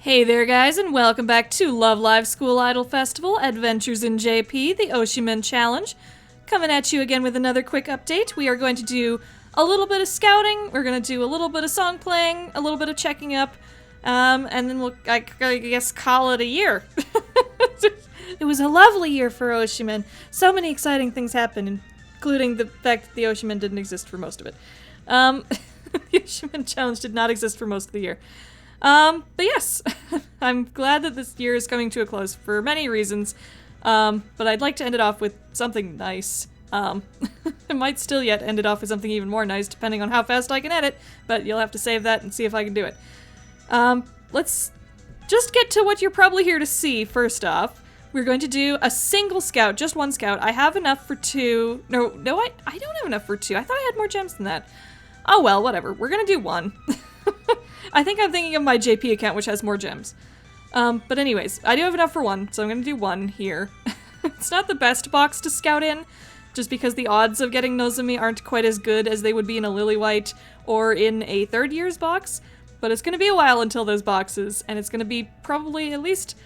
Hey there guys, and welcome back to Love Live School Idol Festival Adventures in JP, the Oshimen Challenge. Coming at you again with another quick update. We are going to do a little bit of scouting, we're going to do a little bit of song playing, a little bit of checking up, and then we'll, I guess, call it a year. It was a lovely year for Oshimen. So many exciting things happened, including the fact that the Oshimen didn't exist for most of it. The Oshimen Challenge did not exist for most of the year. But yes, I'm glad that this year is coming to a close for many reasons, but I'd like to end it off with something nice. I might still yet end it off with something even more nice, depending on how fast I can edit, but you'll have to save that and see if I can do it. Let's just get to what you're probably here to see, first off. We're going to do a single scout, just one scout. I have enough for two. No, I don't have enough for two. I thought I had more gems than that. Oh well, whatever. We're gonna do one. I think I'm thinking of my JP account, which has more gems. But anyways, I do have enough for one, so I'm gonna do one here. It's not the best box to scout in, just because the odds of getting Nozomi aren't quite as good as they would be in a Lily White or in a third year's box, but it's gonna be a while until those boxes, and it's gonna be probably at least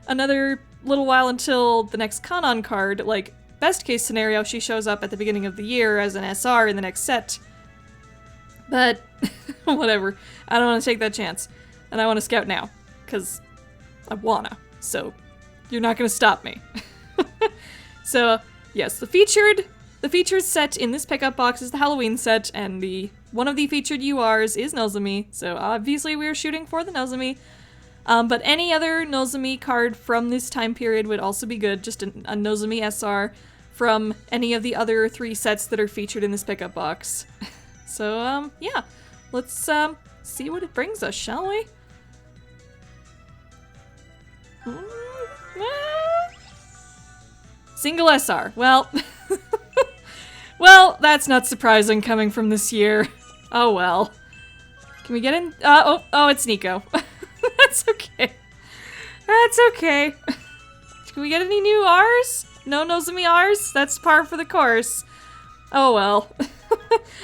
another little while until the next Kanon card. Like, best case scenario, she shows up at the beginning of the year as an SR in the next set. But, whatever. I don't want to take that chance. And I want to scout now. Because I wanna. So, you're not going to stop me. So, yes, the featured set in this pickup box is the Halloween set, and one of the featured URs is Nozomi. So, obviously we're shooting for the Nozomi. But any other Nozomi card from this time period would also be good. Just a Nozomi SR from any of the other three sets that are featured in this pickup box. So, yeah, let's, see what it brings us, shall we? Single SR. Well, well, that's not surprising coming from this year. Oh well. Can we get in? Oh, it's Nico. That's okay. That's okay. Can we get any new R's? No Nozomi R's? That's par for the course. Oh well.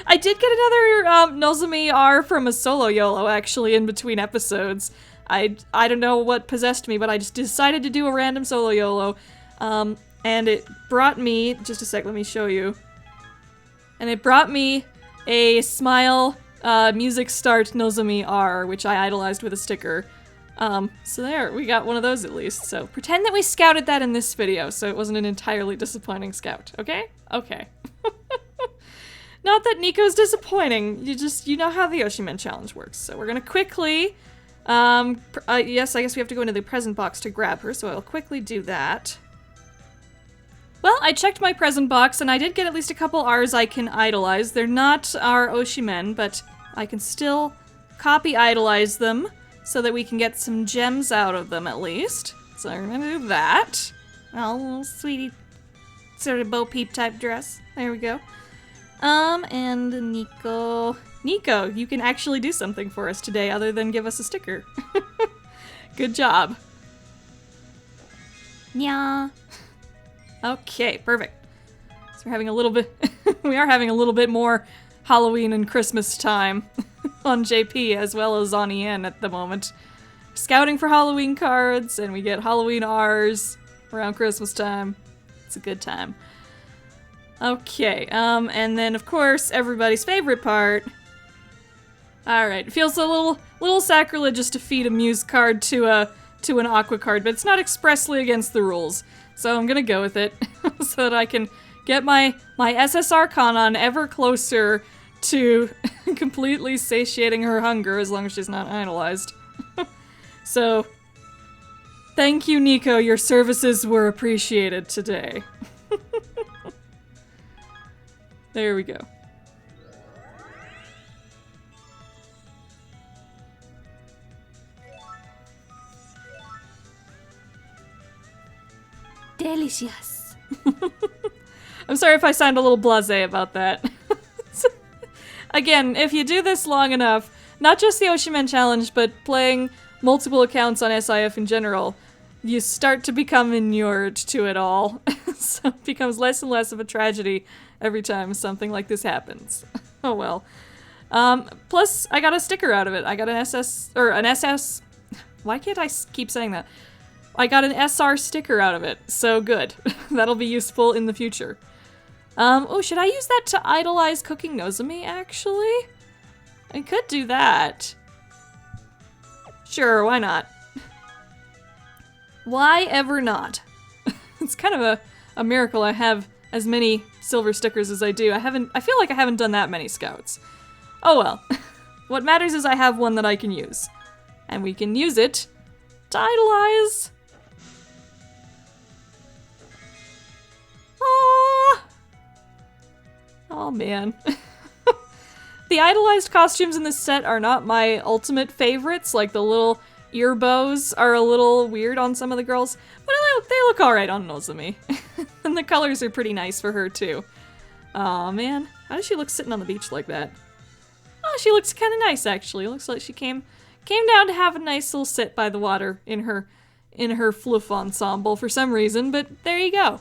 I did get another Nozomi R from a solo YOLO, actually, in between episodes. I don't know what possessed me, but I just decided to do a random solo YOLO. And it brought me, just a sec, let me show you. And it brought me a Smile Music Start Nozomi R, which I idolized with a sticker. So there, we got one of those at least. So pretend that we scouted that in this video, so it wasn't an entirely disappointing scout, okay? Okay. Not that Nico's disappointing, you know how the Oshimen Challenge works. So we're gonna quickly, yes, I guess we have to go into the present box to grab her, so I'll quickly do that. Well, I checked my present box, and I did get at least a couple R's I can idolize. They're not our Oshimen, but I can still copy idolize them, so that we can get some gems out of them at least. So I'm gonna do that. Oh, little sweetie, sort of Bo Peep type dress. There we go. And Nico, you can actually do something for us today other than give us a sticker. Good job. Nya. Okay, perfect. So we're having a little bit, we are having a little bit more Halloween and Christmas time on JP as well as on EN at the moment. Scouting for Halloween cards, and we get Halloween R's around Christmas time. It's a good time. Okay, and then of course everybody's favorite part. Alright, it feels a little sacrilegious to feed a Muse card to an Aqua card, but it's not expressly against the rules. So I'm gonna go with it, so that I can get my SSR Kanon ever closer to completely satiating her hunger, as long as she's not idolized. So, thank you, Nico, your services were appreciated today. There we go. Delicious. I'm sorry if I sound a little blasé about that. Again, if you do this long enough, not just the Oshimen Challenge, but playing multiple accounts on SIF in general, you start to become inured to it all. So it becomes less and less of a tragedy every time something like this happens. Oh well. Plus, I got a sticker out of it. I got an SS, Why can't I keep saying that? I got an SR sticker out of it, so good. That'll be useful in the future. Oh, should I use that to idolize Cooking Nozomi, actually? I could do that. Sure, why not? Why ever not? It's kind of a miracle I have as many silver stickers as I do. I feel like I haven't done that many scouts. Oh well. What matters is I have one that I can use. And we can use it to idolize. Oh, oh man. The idolized costumes in this set are not my ultimate favorites. Like the little ear bows are a little weird on some of the girls, but they look alright on Nozomi. And the colors are pretty nice for her too. Aw man, how does she look sitting on the beach like that? Oh, she looks kind of nice actually. Looks like she came down to have a nice little sit by the water in her fluff ensemble for some reason, but there you go.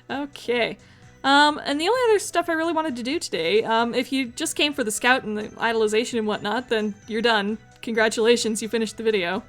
Okay. And the only other stuff I really wanted to do today, if you just came for the scout and the idolization and whatnot, then you're done. Congratulations, you finished the video.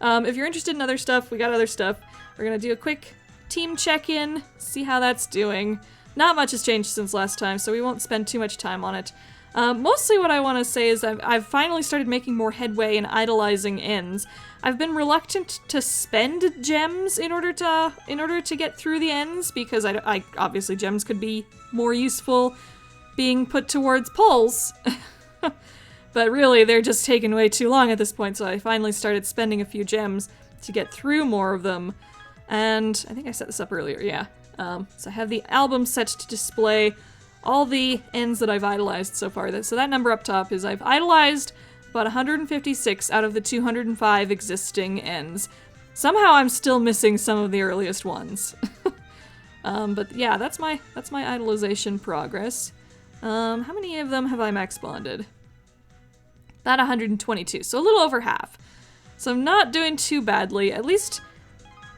If you're interested in other stuff, we got other stuff. We're gonna do a quick team check-in, see how that's doing. Not much has changed since last time, so we won't spend too much time on it. Mostly what I want to say is I've finally started making more headway in idolizing ends. I've been reluctant to spend gems in order to get through the ends, because I obviously gems could be more useful being put towards pulls. But really, they're just taking way too long at this point, so I finally started spending a few gems to get through more of them. And I think I set this up earlier, yeah. So I have the album set to display all the ends that I've idolized so far. So that number up top is I've idolized about 156 out of the 205 existing ends. Somehow I'm still missing some of the earliest ones. But yeah, that's my idolization progress. How many of them have I max bonded? About 122, so a little over half. So I'm not doing too badly. At least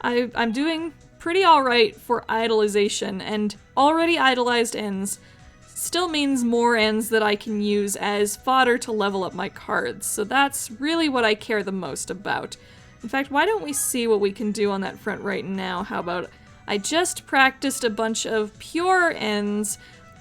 I'm doing pretty alright for idolization, and already idolized ends still means more ends that I can use as fodder to level up my cards. So that's really what I care the most about. In fact, why don't we see what we can do on that front right now? How about I just practiced a bunch of pure ends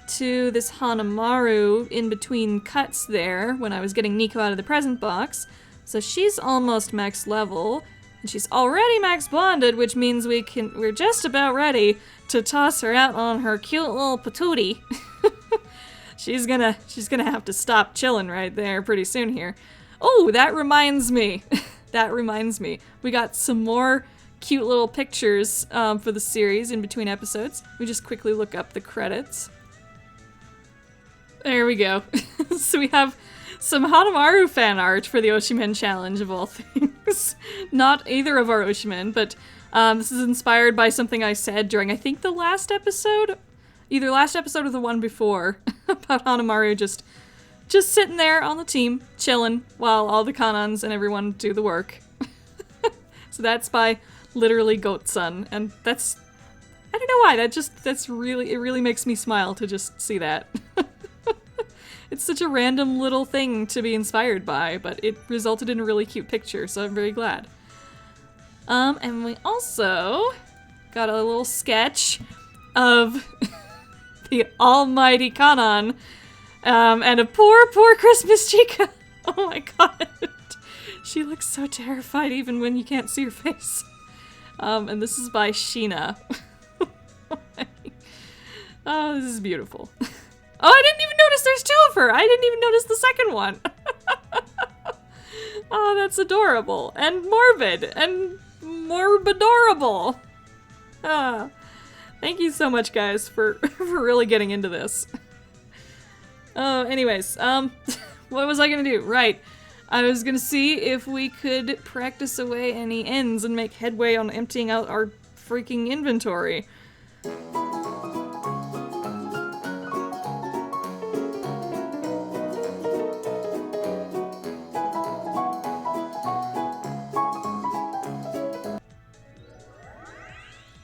to this Hanamaru in between cuts there when I was getting Nico out of the present box. So she's almost max level, and she's already max bonded, which means we're just about ready to toss her out on her cute little patootie. She's gonna have to stop chilling right there pretty soon here. Oh, that reminds me. That reminds me. We got some more cute little pictures for the series in between episodes. We just quickly look up the credits. There we go. So we have some Hanamaru fan art for the Oshimen challenge of all things. Not either of our Oshimen, but this is inspired by something I said during, I think, the last episode? Either last episode or the one before, about Hanamaru just sitting there on the team, chilling, while all the Kanons and everyone do the work. So that's by literally Goat-san, and that's, I don't know why, it really makes me smile to just see that. It's such a random little thing to be inspired by, but it resulted in a really cute picture, so I'm very glad. And we also got a little sketch of the almighty Kanan, and a poor Christmas Chica. Oh my god. She looks so terrified even when you can't see her face. And this is by Sheena. Oh, this is beautiful. Oh, I didn't even notice there's two of her! I didn't even notice the second one! Oh, that's adorable. And morbid. And morbidorable. Ah. Thank you so much, guys, for really getting into this. Oh, anyways, what was I gonna do? Right. I was gonna see if we could practice away any ends and make headway on emptying out our freaking inventory.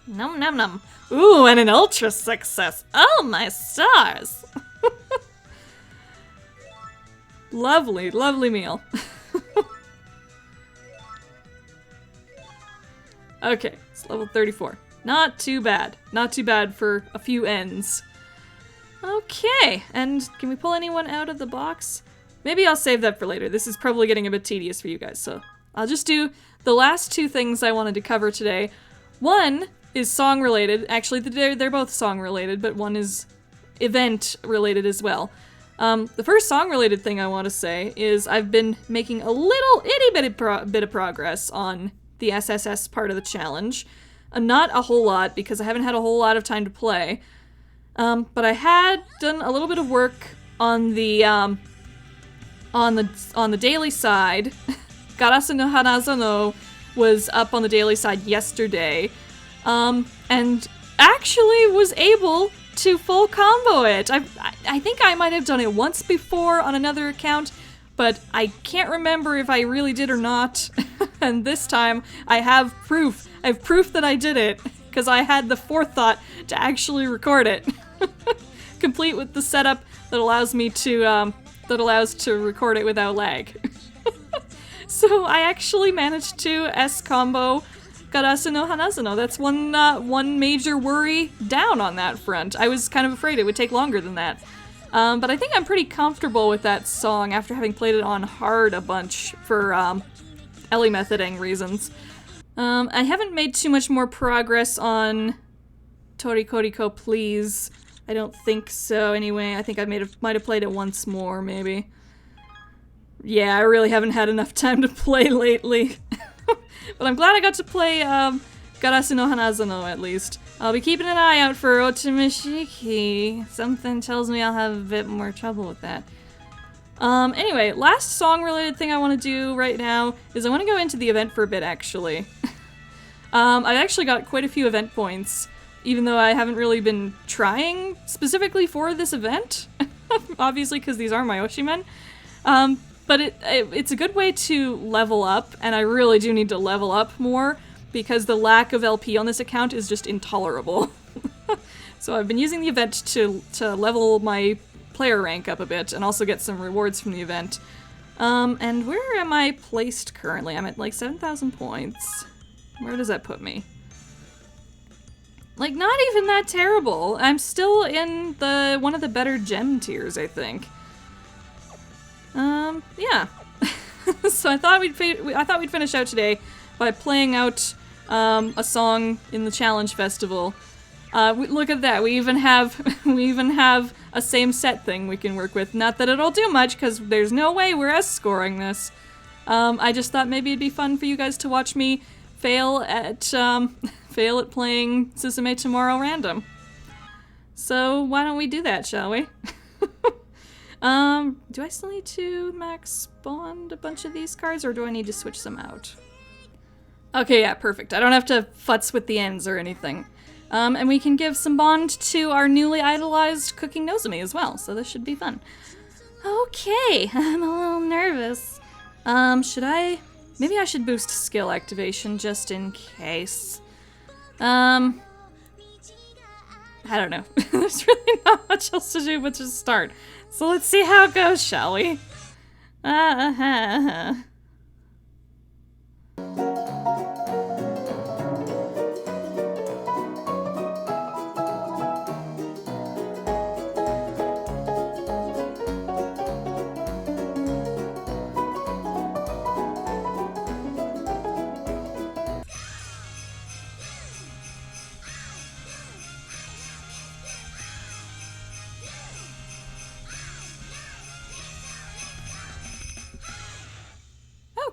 Num num num. Ooh, and an ultra success. Oh my stars. Lovely, lovely meal. Okay, it's level 34. Not too bad. Not too bad for a few ends. Okay, and can we pull anyone out of the box? Maybe I'll save that for later. This is probably getting a bit tedious for you guys, so I'll just do the last two things I wanted to cover today. One is song-related. Actually, they're both song-related, but one is event-related as well. The first song-related thing I want to say is I've been making a little itty-bitty bit of progress on the SSS part of the challenge. Not a whole lot, because I haven't had a whole lot of time to play. But I had done a little bit of work on the daily side. Garasu no Hanazo no was up on the daily side yesterday, and actually was able to full combo it. I think I might have done it once before on another account, but I can't remember if I really did or not. And this time I have proof. I have proof that I did it, because I had the forethought to actually record it. Complete with the setup that allows me to record it without lag. So I actually managed to S-combo Garasu no Hanazo no. That's one major worry down on that front. I was kind of afraid it would take longer than that. But I think I'm pretty comfortable with that song after having played it on hard a bunch for Ellie methoding reasons. I haven't made too much more progress on Torikoriko Please. I don't think so anyway. I think I might have played it once more, maybe. Yeah, I really haven't had enough time to play lately. But I'm glad I got to play Garasu no Hanazo no at least. I'll be keeping an eye out for Otomishiki. Something tells me I'll have a bit more trouble with that. Anyway, last song-related thing I want to do right now is I want to go into the event for a bit, actually. I've actually got quite a few event points, even though I haven't really been trying specifically for this event. Obviously, because these are my Oshimen. But it's a good way to level up, and I really do need to level up more, because the lack of LP on this account is just intolerable. So I've been using the event to level my player rank up a bit, and also get some rewards from the event. And where am I placed currently? I'm at like 7,000 points. Where does that put me? Like, not even that terrible. I'm still in one of the better gem tiers, I think. Yeah. So I thought we'd finish out today by playing out a song in the challenge festival. Look at that. We even have a same set thing we can work with. Not that it'll do much, because there's no way we're S-scoring this. I just thought maybe it'd be fun for you guys to watch me fail at playing Susume Tomorrow random. So why don't we do that, shall we? Do I still need to max bond a bunch of these cards, or do I need to switch some out? Okay, yeah, perfect. I don't have to futz with the ends or anything. And we can give some bond to our newly idolized Cooking Nozomi as well, so this should be fun. Okay, I'm a little nervous. Maybe I should boost skill activation just in case. I don't know. There's really not much else to do but just start. So let's see how it goes, shall we?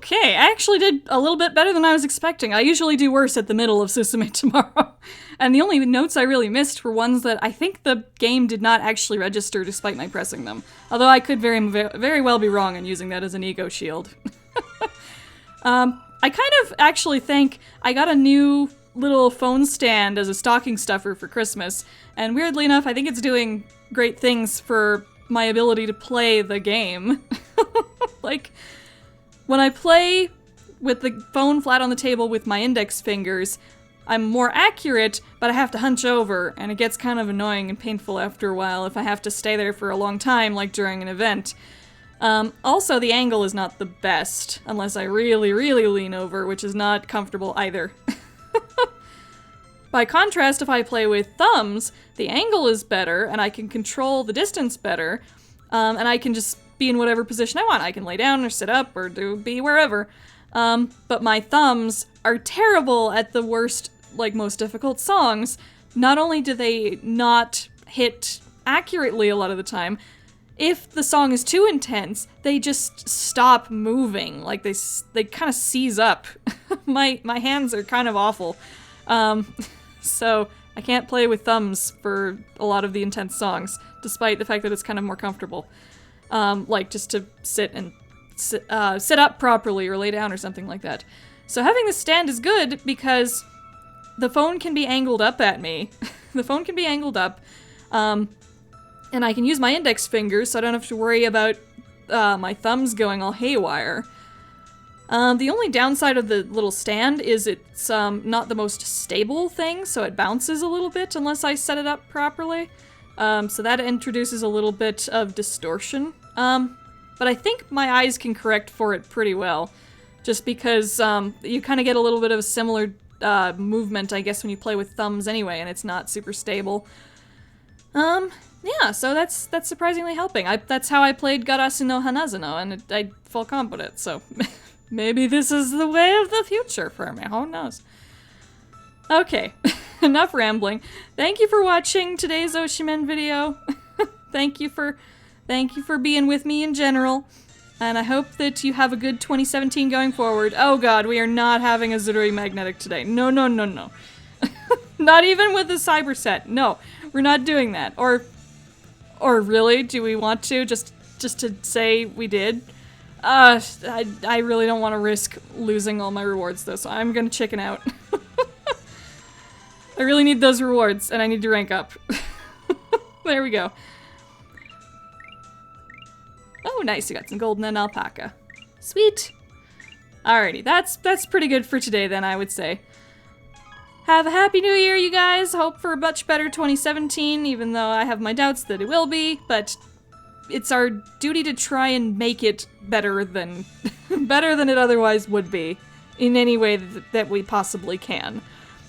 Okay, I actually did a little bit better than I was expecting. I usually do worse at the middle of Susume Tomorrow. And the only notes I really missed were ones that I think the game did not actually register despite my pressing them. Although I could very well be wrong in using that as an ego shield. I kind of actually think I got a new little phone stand as a stocking stuffer for Christmas, and weirdly enough, I think it's doing great things for my ability to play the game. Like, when I play with the phone flat on the table with my index fingers, I'm more accurate, but I have to hunch over, and it gets kind of annoying and painful after a while if I have to stay there for a long time, like during an event. Also, the angle is not the best, unless I really, really lean over, which is not comfortable either. By contrast, if I play with thumbs, the angle is better, and I can control the distance better, and I can just be in whatever position I want. I can lay down or sit up or be wherever. But my thumbs are terrible at the worst, like, most difficult songs. Not only do they not hit accurately a lot of the time, if the song is too intense, they just stop moving. Like, they kind of seize up. My hands are kind of awful. So I can't play with thumbs for a lot of the intense songs, despite the fact that it's kind of more comfortable. Like, just to sit up properly or lay down or something like that. So having the stand is good because the phone can be angled up at me. The phone can be angled up, and I can use my index fingers, so I don't have to worry about my thumbs going all haywire. The only downside of the little stand is it's not the most stable thing, so it bounces a little bit unless I set it up properly. So that introduces a little bit of distortion. But I think my eyes can correct for it pretty well, just because you kind of get a little bit of a similar movement, I guess, when you play with thumbs anyway, and it's not super stable. Yeah, so that's surprisingly helping. That's how I played Garasu no Hanazuno, and I full comboed it, so maybe this is the way of the future for me, who knows. Okay, enough rambling. Thank you for watching today's Oshimen video. Thank you for being with me in general, and I hope that you have a good 2017 going forward. Oh god, we are not having a Zurui Magnetic today. No, no, no, no. Not even with the cyber set. No, we're not doing that. Or really, do we want to? Just to say we did? I really don't want to risk losing all my rewards though, so I'm gonna chicken out. I really need those rewards, and I need to rank up. There we go. Oh, nice, you got some golden and alpaca. Sweet! Alrighty, that's pretty good for today then, I would say. Have a happy new year, you guys! Hope for a much better 2017, even though I have my doubts that it will be, but it's our duty to try and make it better than it otherwise would be, in any way that we possibly can.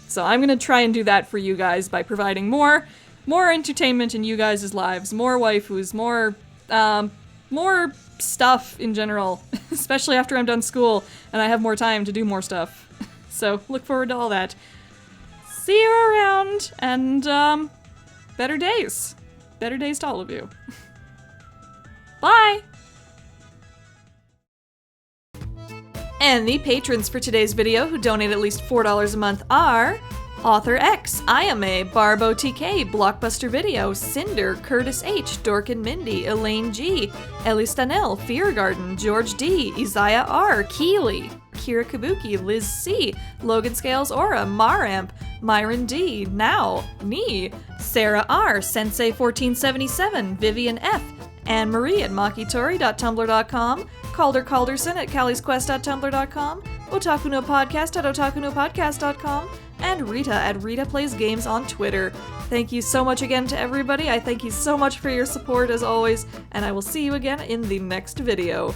So I'm gonna try and do that for you guys by providing more entertainment in you guys' lives, more waifus, more stuff in general, especially after I'm done school and I have more time to do more stuff. So look forward to all that. See you around, and better days. Better days to all of you. Bye! And the patrons for today's video who donate at least $4 a month are Author X, Ayame, Barbo TK, Blockbuster Video, Cinder, Curtis H, Dorkin Mindy, Elaine G, Ellie Stanell, Fear Garden, George D, Isaiah R, Keeley, Kira Kabuki, Liz C, Logan Scales Aura, Maramp, Myron D, Now, Me, Sarah R, Sensei1477, Vivian F, Anne Marie at makitori.tumblr.com, Calder Calderson at calliesquest.tumblr.com, Otaku no Podcast at otakunopodcast.com, and Rita at Rita Plays Games on Twitter. Thank you so much again to everybody. I thank you so much for your support as always, and I will see you again in the next video.